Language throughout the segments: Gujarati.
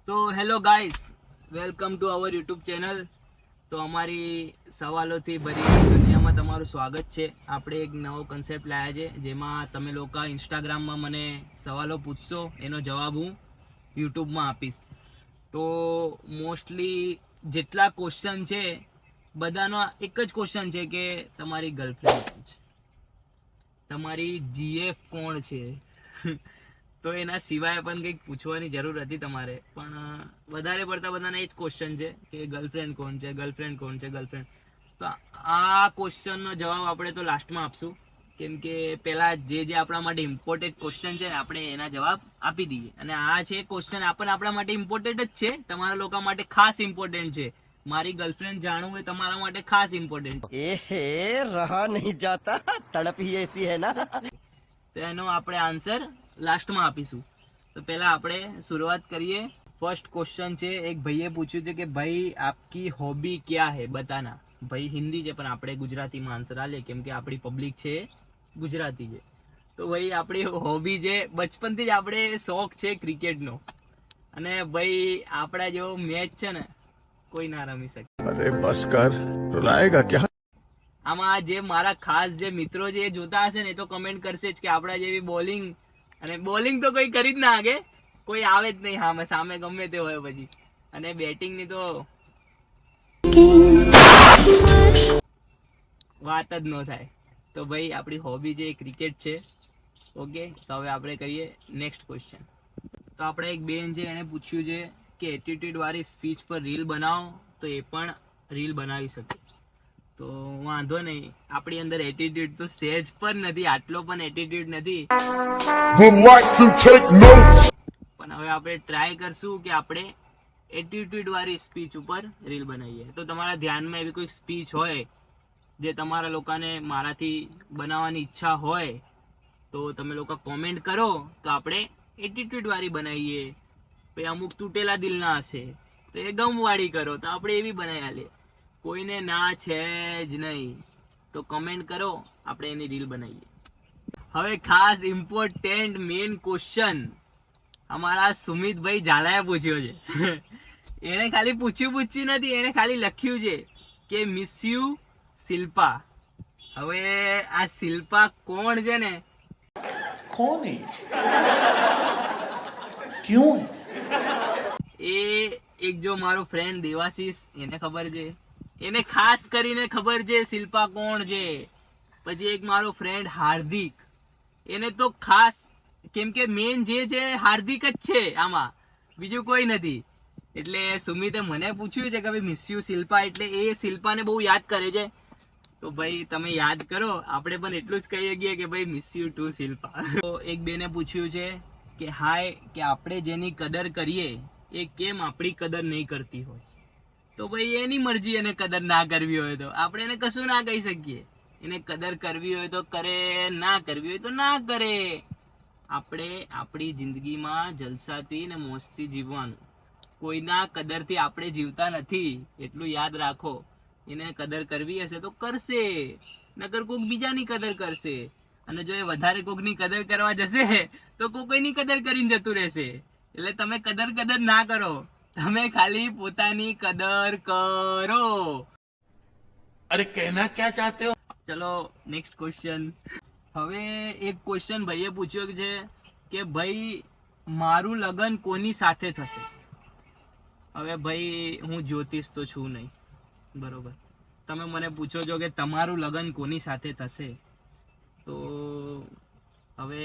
તો hello guys, welcome to our YouTube channel. તો અમારી સવાલોથી ભરી દુનિયામાં તમારું સ્વાગત છે. આપણે એક નવો કન્સેપ્ટ લાવ્યા છે, જેમાં તમે લોકો ઇન્સ્ટાગ્રામમાં મને સવાલો પૂછશો, એનો જવાબ હું યુટ્યુબમાં આપીશ. તો મોસ્ટલી જેટલા ક્વેશ્ચન છે બધાનો એક જ ક્વેશ્ચન છે કે તમારી ગર્લફ્રેન્ડ કોણ છે, તમારી જીએફ કોણ છે. તો એના સિવાય પણ કંઈક પૂછવાની જરૂર હતી તમારે, પણ વધારે પડતા બધાના એ જ ક્વેશ્ચન છે કે ગર્લફ્રેન્ડ કોણ છે, ગર્લફ્રેન્ડ કોણ છે, ગર્લફ્રેન્ડ. તો આ ક્વેશ્ચનનો જવાબ આપણે તો લાસ્ટમાં આપશું, કેમ કે પહેલાં જે આપણા માટે ઇમ્પોર્ટન્ટ ક્વેશ્ચન છે આપણે એના જવાબ આપી દઈએ. અને આ છે ક્વેશ્ચન આપણા માટે ઇમ્પોર્ટન્ટ જ છે, તમારા લોકો માટે ખાસ ઇમ્પોર્ટન્ટ છે. મારી ગર્લફ્રેન્ડ જાણવું એ તમારા માટે ખાસ ઇમ્પોર્ટન્ટ. એ રહા નહીં જાતા, તડપ ही ऐसी है ना. તો એનો આપણે આન્સર લાસ્ટમાં આપીશું. તો પહેલા આપણે શરૂઆત કરીએ. ફર્સ્ટ ક્વેશ્ચન છે, એક ભાઈએ પૂછ્યું છે કે ભાઈ આપકી હોબી ક્યાં હે બતાના. ભાઈ હિન્દી છે, પણ આપણે ગુજરાતીમાં આન્સર આલીએ કેમ કે આપણી પબ્લિક છે ગુજરાતી છે. તો ભાઈ આપણી હોબી છે, બચપનથી જ આપણે શોખ છે ક્રિકેટનો. અને ભાઈ આપણા જેવો મેચ છે ને કોઈ ના રમી શકે. अरे बस कर, रुलाएगा क्या. આમાં જે મારા ખાસ જે મિત્રો છે એ જોતા હશે ને એ તો કમેન્ટ કરશે જ કે આપણા જેવી બોલિંગ, અને બોલિંગ તો કોઈ કરી જ ના આગે, કોઈ આવે જ નહીં સામે ગમે તે હોય પછી. અને બેટિંગની તો વાત જ ન થાય. તો ભાઈ આપણી હોબી છે એ ક્રિકેટ છે. ઓકે, તો હવે આપણે કરીએ નેક્સ્ટ ક્વેશ્ચન. તો આપણે એક બેન છે એણે પૂછ્યું છે કે એટીટ્યુડ વાળી સ્પીચ પર રીલ બનાવો, તો એ પણ રીલ બનાવી શકે. તો વાંધો નહીં, આપણી અંદર એટીટ્યુડ તો સહેજ પણ નથી, આટલો પણ એટીટ્યુડ નથી. પણ હવે આપણે ટ્રાય કરશું કે આપણે એટીટ્યુડ વાળી સ્પીચ ઉપર રીલ બનાવીએ. તો તમારા ધ્યાનમાં એવી કોઈ સ્પીચ હોય જે તમારા લોકોને મારાથી બનાવવાની ઈચ્છા હોય તો તમે લોકો કોમેન્ટ કરો, તો આપણે એટીટ્યુડ વાળી બનાવીએ. પછી અમુક તૂટેલા દિલના હશે તો એ ગમવાળી કરો, તો આપણે એવી બનાવી આલીએ. કોઈને ના છે જ નહીં, તો કમેન્ટ કરો, આપણે એની રીલ બનાવીએ. હવે ખાસ ઇમ્પોર્ટન્ટ મેઇન ક્વેશ્ચન અમારા સુમિતભાઈ ઝાલાએ પૂછ્યો છે. એણે ખાલી પૂછ્યું નથી, એણે ખાલી લખ્યું છે કે મિસ યુ શિલ્પા. હવે આ શિલ્પા કોણ છે ને, कौन है क्यों है એ એક જો મારો ફ્રેન્ડ દેવાશીષ, એને ખબર છે, એને ખાસ કરીને ખબર છે શિલ્પા કોણ છે. પછી એક મારો ફ્રેન્ડ હાર્દિક, એને તો ખાસ, કેમ કે મેન જે છે હાર્દિક જ છે, આમાં બીજું કોઈ નથી. એટલે સુમિતે મને પૂછ્યું છે કે ભાઈ મિસ યુ શિલ્પા, એટલે એ શિલ્પાને બહુ યાદ કરે છે. તો ભાઈ તમે યાદ કરો, આપણે પણ એટલું જ કહીએ છીએ કે ભાઈ મિસ યુ ટુ શિલ્પા. તો એક બેને પૂછ્યું છે કે હાય, કે આપણે જેની કદર કરીએ એ કેમ આપણી કદર નહીં કરતી હોય. તો ભાઈ એની મરજી, એને કદર ના કરવી હોય તો આપણે એને કશું ના કહી શકીએ. એને કદર કરવી હોય તો કરે, ના કરવી હોય તો ના કરે. આપણે આપણી જિંદગીમાં જલસાથી ને મોજથી જીવવાનું. કોઈના કદરથી આપણે જીવતા નથી, એટલું યાદ રાખો. એને કદર કરવી હશે તો કરશે, નકર કોઈક બીજાની કદર કરશે. અને જો એ વધારે કોઈકની કદર કરવા જશે તો કોઈની કદર કરીને જતું રહેશે. એટલે તમે કદર ના કરો, તમે ખાલી પોતાની કદર કરો. अरे कहना क्या चाहते हो. ચલો નેક્સ્ટ ક્વેશ્ચન. હવે એક ક્વેશ્ચન ભાઈએ પૂછ્યો છે કે ભાઈ મારું લગ્ન કોની સાથે થશે. હવે ભાઈ હું જ્યોતિષ તો છું નહીં, બરોબર. તમે મને પૂછો છો કે તમારું લગ્ન કોની સાથે થશે, તો હવે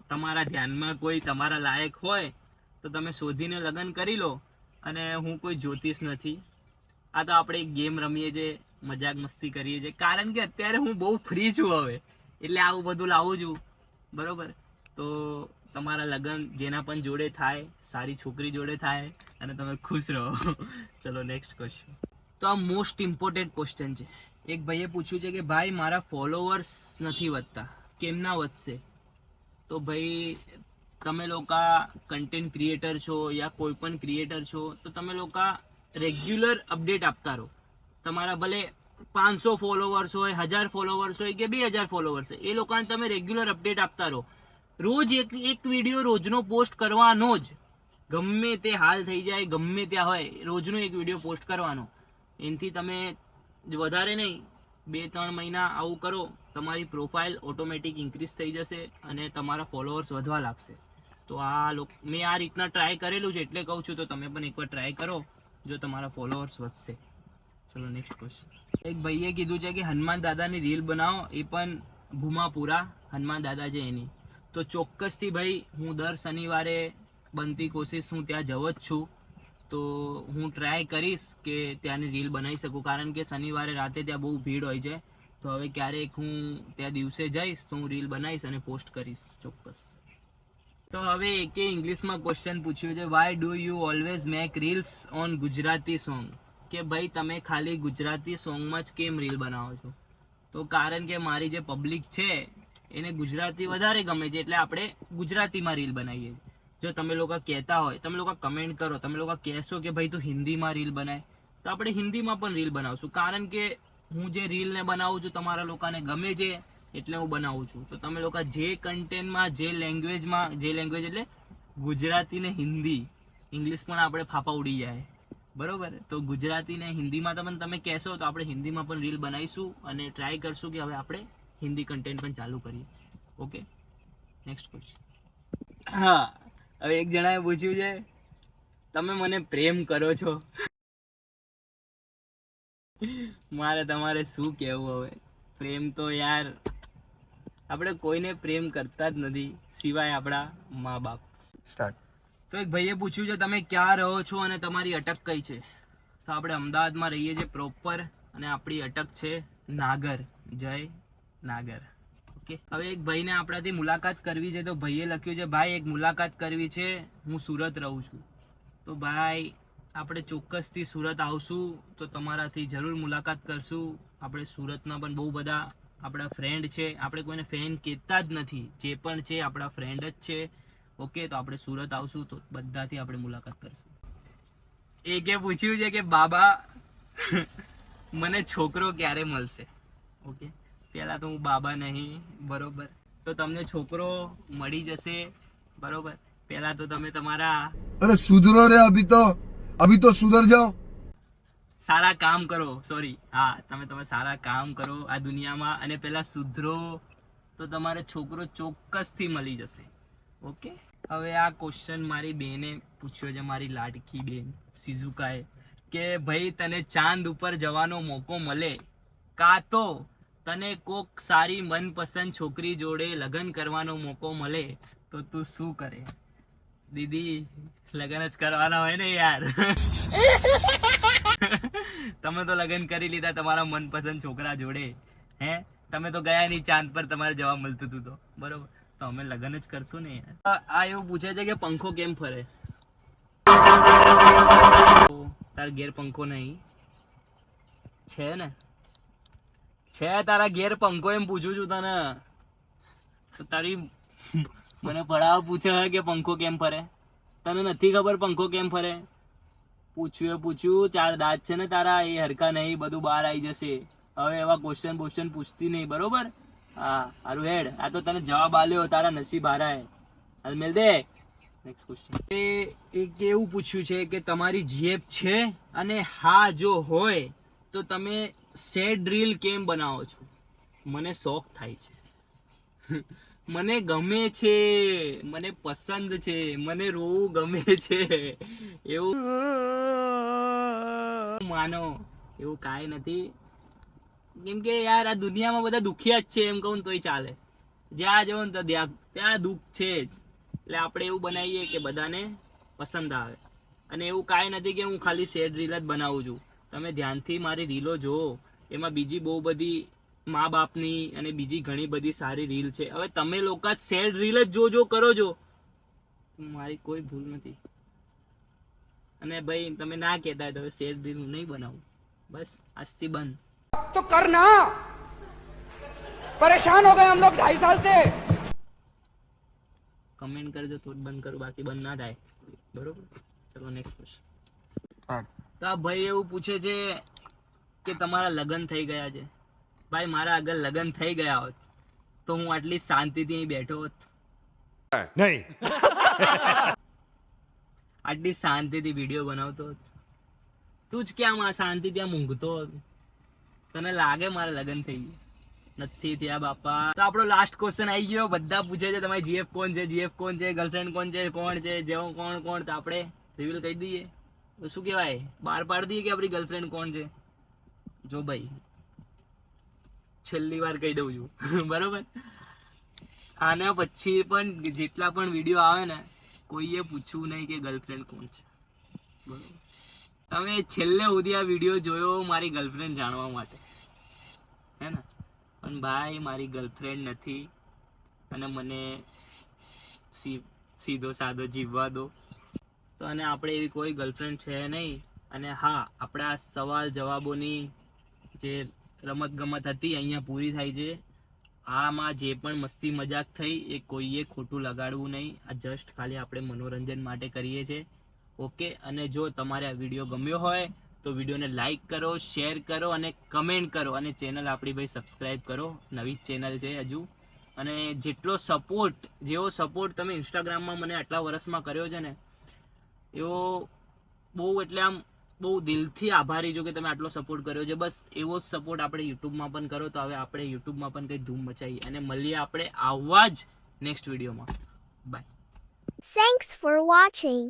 તમારા ધ્યાનમાં કોઈ તમારા લાયક હોય તો તમે શોધીને લગ્ન કરી લો. અને હું કોઈ જ્યોતિષ નથી, આ તો આપણે એક ગેમ રમીએ છીએ, મજાક મસ્તી કરીએ છીએ, કારણ કે અત્યારે હું બહુ ફ્રી છું હવે, એટલે આવું બધું લાવું છું, બરોબર. તો તમારા લગ્ન જેના પણ જોડે થાય, સારી છોકરી જોડે થાય, અને તમે ખુશ રહો. ચલો નેક્સ્ટ ક્વેશ્ચન. તો આ મોસ્ટ ઇમ્પોર્ટન્ટ ક્વેશ્ચન છે. એક ભાઈએ પૂછ્યું છે કે ભાઈ મારા ફોલોવર્સ નથી વધતા, કેમ ના વધશે. તો ભાઈ તમે લોકો કન્ટેન્ટ ક્રિએટર છો યા કોઈ પણ ક્રિએટર છો, તો તમે લોકો રેગ્યુલર અપડેટ આપતા રહો. તમારા ભલે 500 ફોલોવર્સ હોય, 1000 ફોલોવર્સ હોય કે 2000 ફોલોવર્સ હોય, એ લોકોને તમે રેગ્યુલર અપડેટ આપતા રહો. રોજ એક વિડીયો રોજનો પોસ્ટ કરવાનો જ. ગમે તે હાલ થઈ જાય, ગમે ત્યાં હોય, રોજનો એક વિડીયો પોસ્ટ કરવાનો. એનાથી તમે વધારે નહીં 2-3 મહિના આવું કરો, તમારી પ્રોફાઇલ ઓટોમેટિક ઇન્ક્રીઝ થઈ જશે અને તમારા ફોલોઅર્સ વધવા લાગશે. તો મેં આ રીતના ટ્રાય કરેલું છે એટલે કહું છું, તો તમે પણ એકવાર ટ્રાય કરો, જો તમારા ફોલોઅર્સ વધશે. ચલો નેક્સ્ટ ક્વેશ્ચન. એક ભાઈએ કીધું છે કે હનુમાન દાદાની રીલ બનાવો, એ પણ ભૂમાપુરા હનુમાન દાદા છે એની. તો ચોક્કસથી ભાઈ હું દર શનિવારે બનતી કોશિશ હું ત્યાં જવો જ છું. તો હું ટ્રાય કરીશ કે ત્યાંની રીલ બનાવી શકું, કારણ કે શનિવારે રાતે ત્યાં બહુ ભીડ હોય છે. તો હવે ક્યારેક હું ત્યાં દિવસે જઈશ તો હું રીલ બનાવીશ અને પોસ્ટ કરીશ ચોક્કસ. તો હવે એકે ઇંગ્લિશમાં ક્વેશ્ચન પૂછ્યું છે, why do you always make reels on Gujarati song? કે ભાઈ તમે ખાલી ગુજરાતી સોંગમાં જ કેમ રીલ બનાવો છો? તો કારણ કે મારી જે પબ્લિક છે એને ગુજરાતી વધારે ગમે છે, એટલે આપણે ગુજરાતીમાં રીલ બનાવીએ છીએ. જો તમે લોકો કહેતા હોય, તમે લોકો કમેન્ટ કરો, તમે લોકો કહેશો કે ભાઈ તું હિન્દીમાં રીલ બનાય, તો આપણે હિન્દીમાં પણ રીલ બનાવશું. કારણ કે હું જે રીલને બનાવું છું તમારા લોકોને ગમે છે એટલે હું બનાવું છું. તો તમે લોકો જે કન્ટેન્ટમાં, જે લેંગ્વેજ એટલે ગુજરાતી ને હિન્દી, ઇંગ્લિશ પણ આપણે ફાફા ઉડી જાય, બરોબર? તો ગુજરાતી ને હિન્દીમાં તમે કહેશો તો આપણે હિન્દીમાં પણ રીલ બનાવીશું અને ટ્રાય કરશું કે હવે આપણે હિન્દી કન્ટેન્ટ પણ ચાલુ કરીએ. Okay, next question. હા, હવે એક જણાએ પૂછ્યું છે, તમે મને પ્રેમ કરો છો? મારે તમારે શું કહેવું હવે? પ્રેમ તો યાર આપણે કોઈને પ્રેમ કરતા જ નથી સિવાય આપણા મા બાપ. સ્ટાર્ટ. તો એક ભાઈએ પૂછ્યું છે, તમે ક્યાં રહો છો અને તમારી અટક કઈ છે? તો આપણે અમદાવાદમાં રહીએ છીએ પ્રોપર અને આપણી અટક છે નાગર. જય નાગર. ઓકે, હવે એક ભાઈને આપણાથી મુલાકાત કરવી છે. તો ભાઈએ લખ્યું છે, ભાઈ એક મુલાકાત કરવી છે, હું સુરત રહું છું. તો ભાઈ આપણે ચોક્કસથી સુરત આવશું, તો તમારાથી જરૂર મુલાકાત કરશું. આપણે સુરતના પણ બહુ બધા આપણા ફ્રેન્ડ છે, આપણે કોઈને ફેન કહેતા જ નથી, જે પણ છે આપણા ફ્રેન્ડ જ છે. ઓકે, તો આપણે સુરત આવશું તો બધાથી આપણે મુલાકાત કરશું. એકે પૂછ્યું છે કે બાબા મને છોકરો ક્યારે મળશે? ઓકે, પહેલા તો હું બાબા નહીં, બરોબર? તો તમને છોકરો મળી જશે, બરોબર? પહેલા તો તમે તમારા अरे सुधरो रे अभी तो सुधर जाओ. સારા કામ કરો. હા, તમે સારા કામ કરો આ દુનિયામાં અને પહેલા સુધરો, તો તમારે છોકરો ચોક્કસથી મળી જશે. ઓકે, હવે આ ક્વેશ્ચન મારી બેને પૂછ્યો છે, મારી લાડકી બેન સિઝુકાએ, કે ભાઈ તને ચાંદ ઉપર જવાનો મોકો મળે, કાં તો તને કોક સારી મનપસંદ છોકરી જોડે લગ્ન કરવાનો મોકો મળે, તો તું શું કરે? દીદી, લગ્ન જ કરવાના હોય ને યાર. તમે તો લગ્ન કરી લીધા તમારા મનપસંદ છોકરા જોડે, હે? તમે તો ગયા નહીં ચાંદ પર, તમારે જવા મળતું હતું તો, બરોબર? તો અમે લગ્ન જ કરશું ને યાર. આ એવું પૂછે છે કે પંખો કેમ ફરે? તાર ઘેર પંખો નહીં છે ને? છે તારા ઘેર પંખો, એમ પૂછું છું તને. તો તારી મને પડાવ પૂછે કે પંખો કેમ ફરે? તને નથી ખબર પંખો કેમ ફરે? પૂછ્યું, 4 દાંત છે ને તારા, એ હરકા નહીં, બધું બહાર આવી જશે. હવે એવા ક્વેશ્ચન પૂછતી નહીં, બરોબર? હા, હારું હેડ. આ તો તને જવાબ આલ્યો, તારા નસીબ હારા હે. હાલ મેલ દે. Next question. એક એવું પૂછ્યું છે કે તમારી જીએફ છે, અને હા જો હોય તો તમે સેડ રીલ કેમ બનાવો છો? મને શોખ થાય છે, મને ગમે છે, મને પસંદ છે, મને રોવું ગમે છે, એવું માનો. એવું કાંઈ નથી, કેમ કે યાર આ દુનિયામાં બધા દુખિયા જ છે, એમ કહું તોય ચાલે. જ્યાં જવો ને તો ત્યાં દુઃખ છે જ. એટલે આપણે એવું બનાવીએ કે બધાને પસંદ આવે. અને એવું કાંઈ નથી કે હું ખાલી સેડ રીલ જ બનાવું છું. તમે ધ્યાનથી મારી રીલો જુઓ, એમાં બીજી બહુ બધી મા બાપની અને બીજી ઘણી બધી સારી રીલ છે. હવે તમે લોકો સેડ રીલ જ જો કરો છો, મારી કોઈ ભૂલ નથી. અને ભાઈ તમે ના કહેતા હોય તો સેડ રીલ હું નહીં બનાવું, બસ આજથી બંધ. तो करना परेशान हो गए हम लोग 2.5 साल से. કમેન્ટ કરજો તો જ બંધ કરું, બાકી બંધ ના થાય, બરોબર? ચલો નેક્સ્ટ ક્વેશ્ચન. તો આ ભાઈ એવું પૂછે છે કે તમારા લગ્ન થઈ ગયા છે. ભાઈ મારા અગર લગ્ન થઈ ગયા હોત તો હું આટલી શાંતિથી અહીં બેઠો હોત? नहीं. આટલી શાંતિથી વિડીયો બનાવતો હતો. તું જ ક્યાં માં શાંતિ ત્યાં મૂંઘતો હતો? તને લાગે મારે લગ્ન થઈ ગયું? નથી થયા બાપા. તો આપણો લાસ્ટ ક્વેશ્ચન આવી ગયો. બધા પૂછે છે તમારી જીએફ કોણ છે, જીએફ કોણ છે, ગર્લફ્રેન્ડ કોણ છે, કોણ છે, જેવો કોણ. તો આપણે રિવીલ કહી દઈએ. તો શું કહેવાય, બહાર પાડી દઈએ કે આપણી ગર્લફ્રેન્ડ કોણ છે. જો ભાઈ, છેલ્લી વાર કહી દઉં છું બરોબર. આના પછી પણ જેટલા પણ વિડીયો આવે ને, કોઈએ પૂછવું નહીં કે ગર્લફ્રેન્ડ કોણ છે, બરોબર. તમે છેલ્લે સુધી આ વિડીયો જોયો મારી ગર્લફ્રેન્ડ જાણવા માટે, હે ને? પણ ભાઈ મારી ગર્લફ્રેન્ડ નથી અને મને સીધો સાદો જીવવા દો. તો અને આપણે એવી કોઈ ગર્લફ્રેન્ડ છે નહીં. અને હા, આપણા સવાલ જવાબોની જે રમતગમત હતી અહીંયા પૂરી થાય છે. આમાં જે પણ મસ્તી મજાક થઈ એ કોઈએ ખોટું લગાડવું નહીં. આ જસ્ટ ખાલી આપણે મનોરંજન માટે કરીએ છીએ, ઓકે. અને જો તમારે આ વિડીયો ગમ્યો હોય તો વિડીયોને લાઈક કરો, શેર કરો અને કમેન્ટ કરો. અને ચેનલ આપણી ભાઈ સબસ્ક્રાઈબ કરો, નવી ચેનલ છે હજુ. અને જેટલો સપોર્ટ, જેવો સપોર્ટ તમે ઇન્સ્ટાગ્રામમાં મને આટલા વર્ષમાં કર્યો છે ને, એવો બહુ એટલે આમ બહુ દિલથી આભારી છું કે તમે આટલો સપોર્ટ કર્યો છે. બસ એવો જ સપોર્ટ આપણે યુટ્યુબમાં પણ કરો. તો હવે આપણે યુટ્યુબમાં પણ કંઈ ધૂમ મચાવીએ અને મળીએ આપણે આવા જ નેક્સ્ટ વિડીયોમાં. બાય. Thanks for watching.